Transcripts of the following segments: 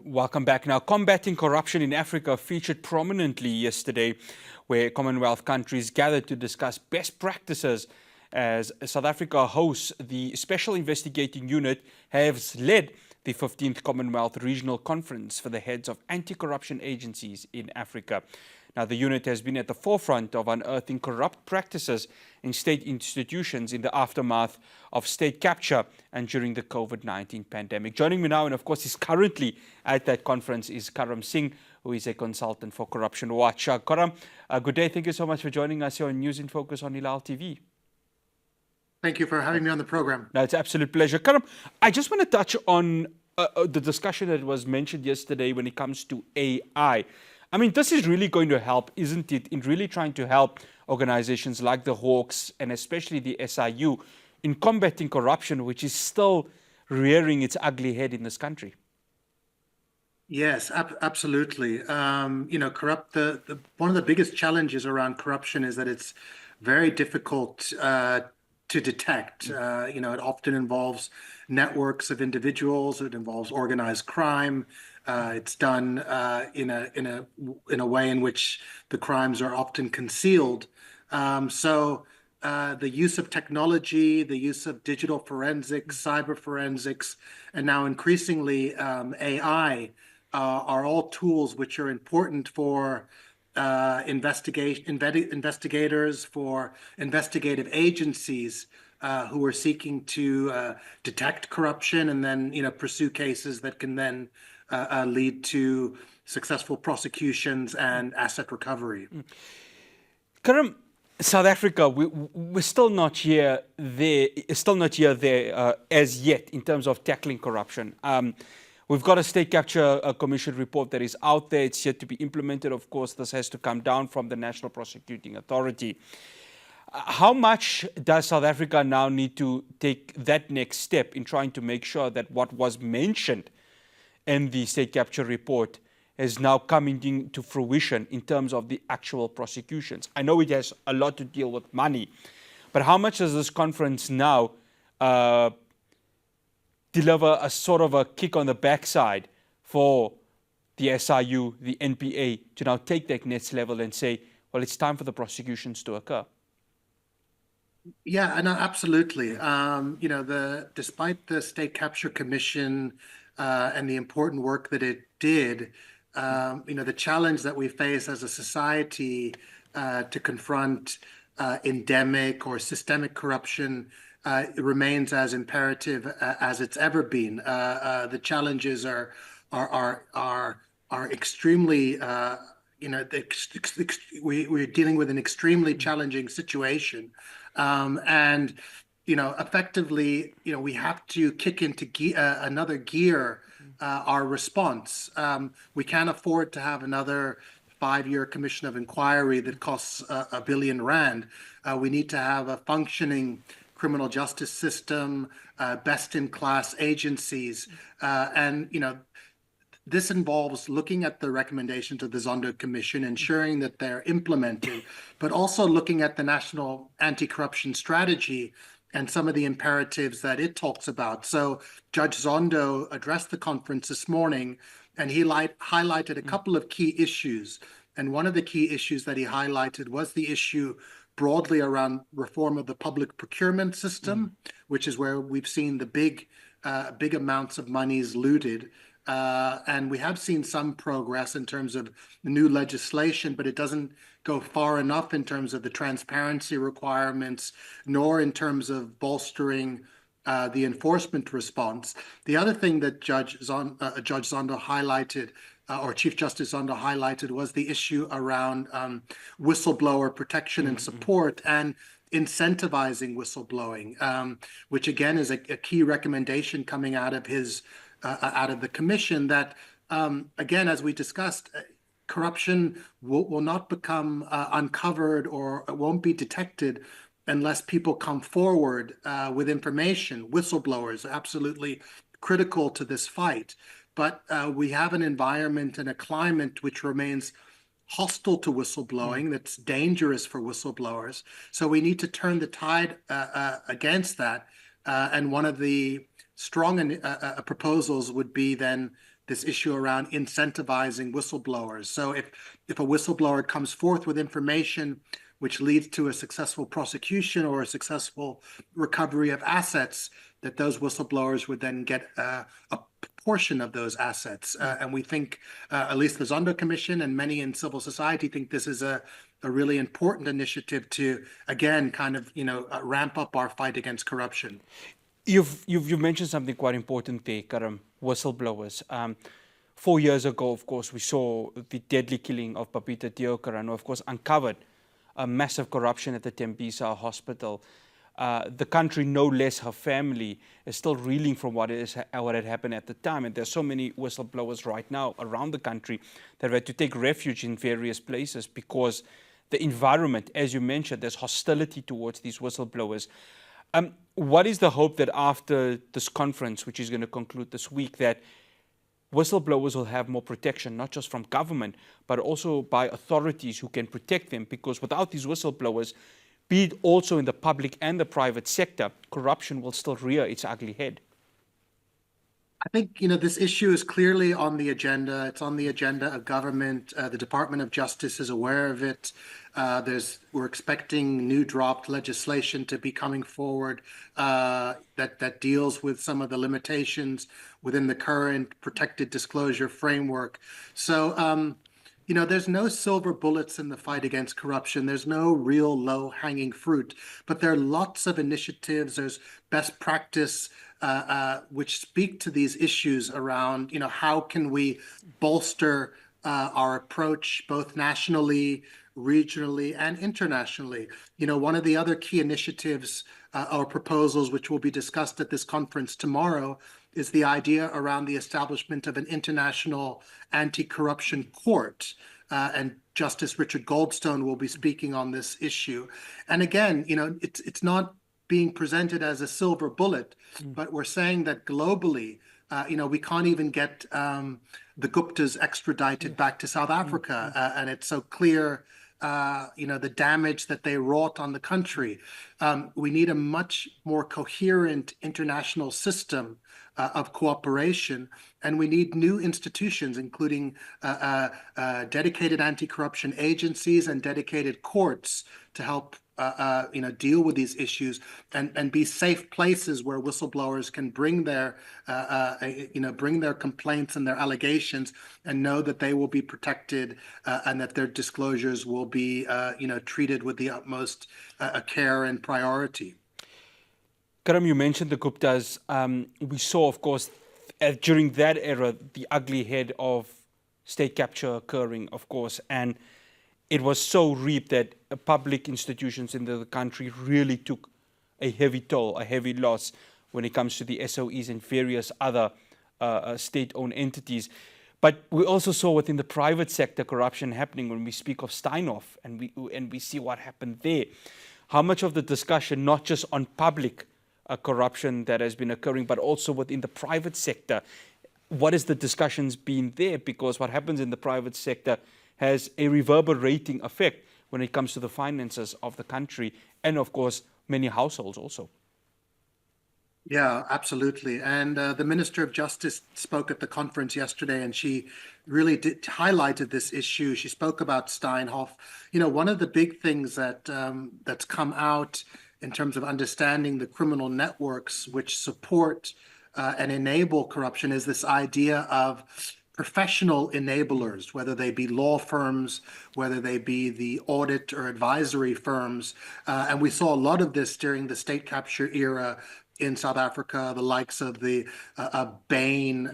Welcome back. Now, combating corruption in Africa featured prominently yesterday, where Commonwealth countries gathered to discuss best practices as South Africa hosts the Special Investigating Unit has led the 15th Commonwealth Regional Conference for the heads of anti-corruption agencies in Africa. Now, the unit has been at the forefront of unearthing corrupt practices in state institutions in the aftermath of state capture and during the COVID-19 pandemic. Joining me now, and of course is currently at that conference, is Karam Singh, who is a consultant for Corruption Watch. Karam, good day. Thank you so much for joining us here on News in Focus on Hilaal TV. Thank you for having me on the program. No, it's an absolute pleasure. Karam, I just want to touch on the discussion that was mentioned yesterday when it comes to AI. I mean, this is really going to help, isn't it, in really trying to help organizations like the Hawks and especially the SIU in combating corruption, which is still rearing its ugly head in this country. Yes, absolutely. One of the biggest challenges around corruption is that it's very difficult to detect. It often involves networks of individuals. It involves organized crime. It's done in a way in which the crimes are often concealed. The use of technology, the use of digital forensics, cyber forensics, and now increasingly AI are all tools which are important for investigators, for investigative agencies who are seeking to detect corruption and then pursue cases that can then lead to successful prosecutions and asset recovery. Karam, South Africa, we're still not here there, as yet in terms of tackling corruption. We've got a State Capture Commission report that is out there. It's yet to be implemented. Of course, this has to come down from the National Prosecuting Authority. How much does South Africa now need to take that next step in trying to make sure that what was mentioned in the State Capture report is now coming into fruition in terms of the actual prosecutions? I know it has a lot to deal with money, but how much does this conference now deliver a sort of a kick on the backside for the SIU, the NPA, to now take that next level and say, well, it's time for the prosecutions to occur? Yeah, no, absolutely. Despite the State Capture Commission and the important work that it did, the challenge that we face as a society to confront endemic or systemic corruption remains as imperative as it's ever been. The challenges are extremely. We're dealing with an extremely challenging situation, and effectively, we have to kick into another gear our response. We can't afford to have another 5-year commission of inquiry that costs R1 billion. We need to have a functioning criminal justice system, best-in-class agencies, and this involves looking at the recommendations of the Zondo Commission, ensuring that they're implemented, but also looking at the National Anti-Corruption Strategy and some of the imperatives that it talks about. So Judge Zondo addressed the conference this morning, and he highlighted a couple of key issues. And one of the key issues that he highlighted was the issue broadly around reform of the public procurement system, which is where we've seen the big amounts of monies looted. And we have seen some progress in terms of new legislation, but it doesn't go far enough in terms of the transparency requirements, nor in terms of bolstering the enforcement response. The other thing that Judge Zondo highlighted, or Chief Justice Zondo highlighted, was the issue around whistleblower protection and support and incentivizing whistleblowing, which again is a key recommendation coming out of the commission that, again, as we discussed, corruption will not become uncovered or it won't be detected unless people come forward with information. Whistleblowers are absolutely critical to this fight. But we have an environment and a climate which remains hostile to whistleblowing, that's dangerous for whistleblowers. So we need to turn the tide against that. And one of the strong proposals would be then this issue around incentivizing whistleblowers. So if a whistleblower comes forth with information which leads to a successful prosecution or a successful recovery of assets, that those whistleblowers would then get a portion of those assets. And we think, at least the Zondo Commission and many in civil society think this is a really important initiative to, again, kind of, ramp up our fight against corruption. You've mentioned something quite important there, Karam, whistleblowers. 4 years ago, of course, we saw the deadly killing of Papita Deokaran, who, of course, uncovered a massive corruption at the Tembisa hospital. The country, no less her family, is still reeling from what had happened at the time. And there's so many whistleblowers right now around the country that have had to take refuge in various places because the environment, as you mentioned, there's hostility towards these whistleblowers. What is the hope that after this conference, which is going to conclude this week, that whistleblowers will have more protection, not just from government, but also by authorities who can protect them? Because without these whistleblowers, be it also in the public and the private sector, corruption will still rear its ugly head. I think, this issue is clearly on the agenda. It's on the agenda of government. The Department of Justice is aware of it. We're expecting new draft legislation to be coming forward that deals with some of the limitations within the current protected disclosure framework. So, there's no silver bullets in the fight against corruption. There's no real low-hanging fruit, but there are lots of initiatives. There's best practice which speak to these issues around, how can we bolster our approach both nationally, regionally, and internationally. One of the other key initiatives or proposals which will be discussed at this conference tomorrow is the idea around the establishment of an international anti-corruption court. And Justice Richard Goldstone will be speaking on this issue. And again, it's not being presented as a silver bullet, but we're saying that globally, we can't even get the Guptas extradited back to South Africa. And it's so clear, the damage that they wrought on the country. We need a much more coherent international system of cooperation, and we need new institutions, including dedicated anti-corruption agencies and dedicated courts to help deal with these issues and be safe places where whistleblowers can bring their complaints and their allegations and know that they will be protected and that their disclosures will be treated with the utmost care and priority. Karam, you mentioned the Guptas. We saw, of course, during that era, the ugly head of state capture occurring, of course, and it was so reaped that public institutions in the country really took a heavy toll, a heavy loss when it comes to the SOEs and various other state-owned entities. But we also saw within the private sector corruption happening when we speak of Steinhoff and we see what happened there. How much of the discussion, not just on public corruption that has been occurring, but also within the private sector, what is the discussions been there? Because what happens in the private sector has a reverberating effect when it comes to the finances of the country and, of course, many households also. Yeah, absolutely. And the Minister of Justice spoke at the conference yesterday, and she really highlighted this issue. She spoke about Steinhoff. One of the big things that's come out in terms of understanding the criminal networks which support and enable corruption is this idea of professional enablers, whether they be law firms, whether they be the audit or advisory firms. And we saw a lot of this during the state capture era in South Africa, the likes of the Bain,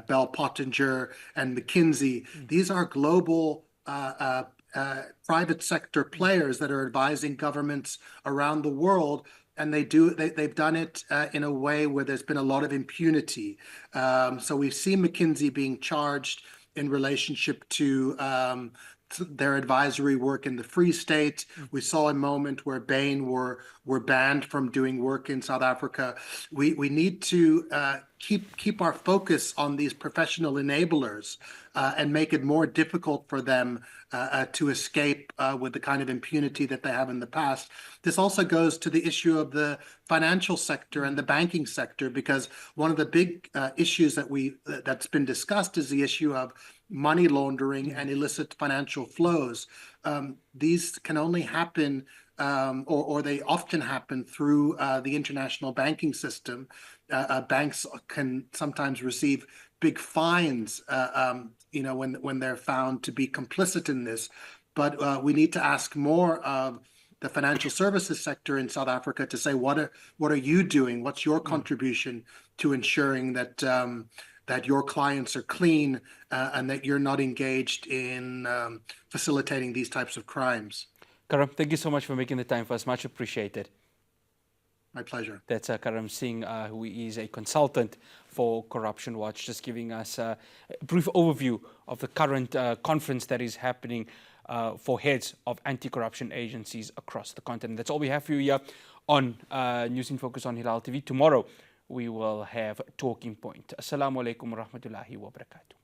Bell Pottinger, and McKinsey. These are global private sector players that are advising governments around the world, and they've done it in a way where there's been a lot of impunity. So we've seen McKinsey being charged in relationship to their advisory work in the Free State. We saw a moment where Bain were banned from doing work in South Africa. We need to keep our focus on these professional enablers and make it more difficult for them to escape with the kind of impunity that they have in the past. This also goes to the issue of the financial sector and the banking sector, because one of the big issues that's been discussed is the issue of money laundering and illicit financial flows. These can only happen, or they often happen through the international banking system. Banks can sometimes receive big fines, when they're found to be complicit in this. But we need to ask more of the financial services sector in South Africa to say, what are you doing? What's your contribution to ensuring that that your clients are clean and that you're not engaged in facilitating these types of crimes? Karam, thank you so much for making the time for us. Much appreciated. My pleasure. That's Karam Singh, who is a consultant for Corruption Watch, just giving us a brief overview of the current conference that is happening for heads of anti-corruption agencies across the continent. That's all we have for you here on News in Focus on Hilaal TV. Tomorrow, we will have Talking Point. Assalamu alaikum wa rahmatullahi wa barakatuh.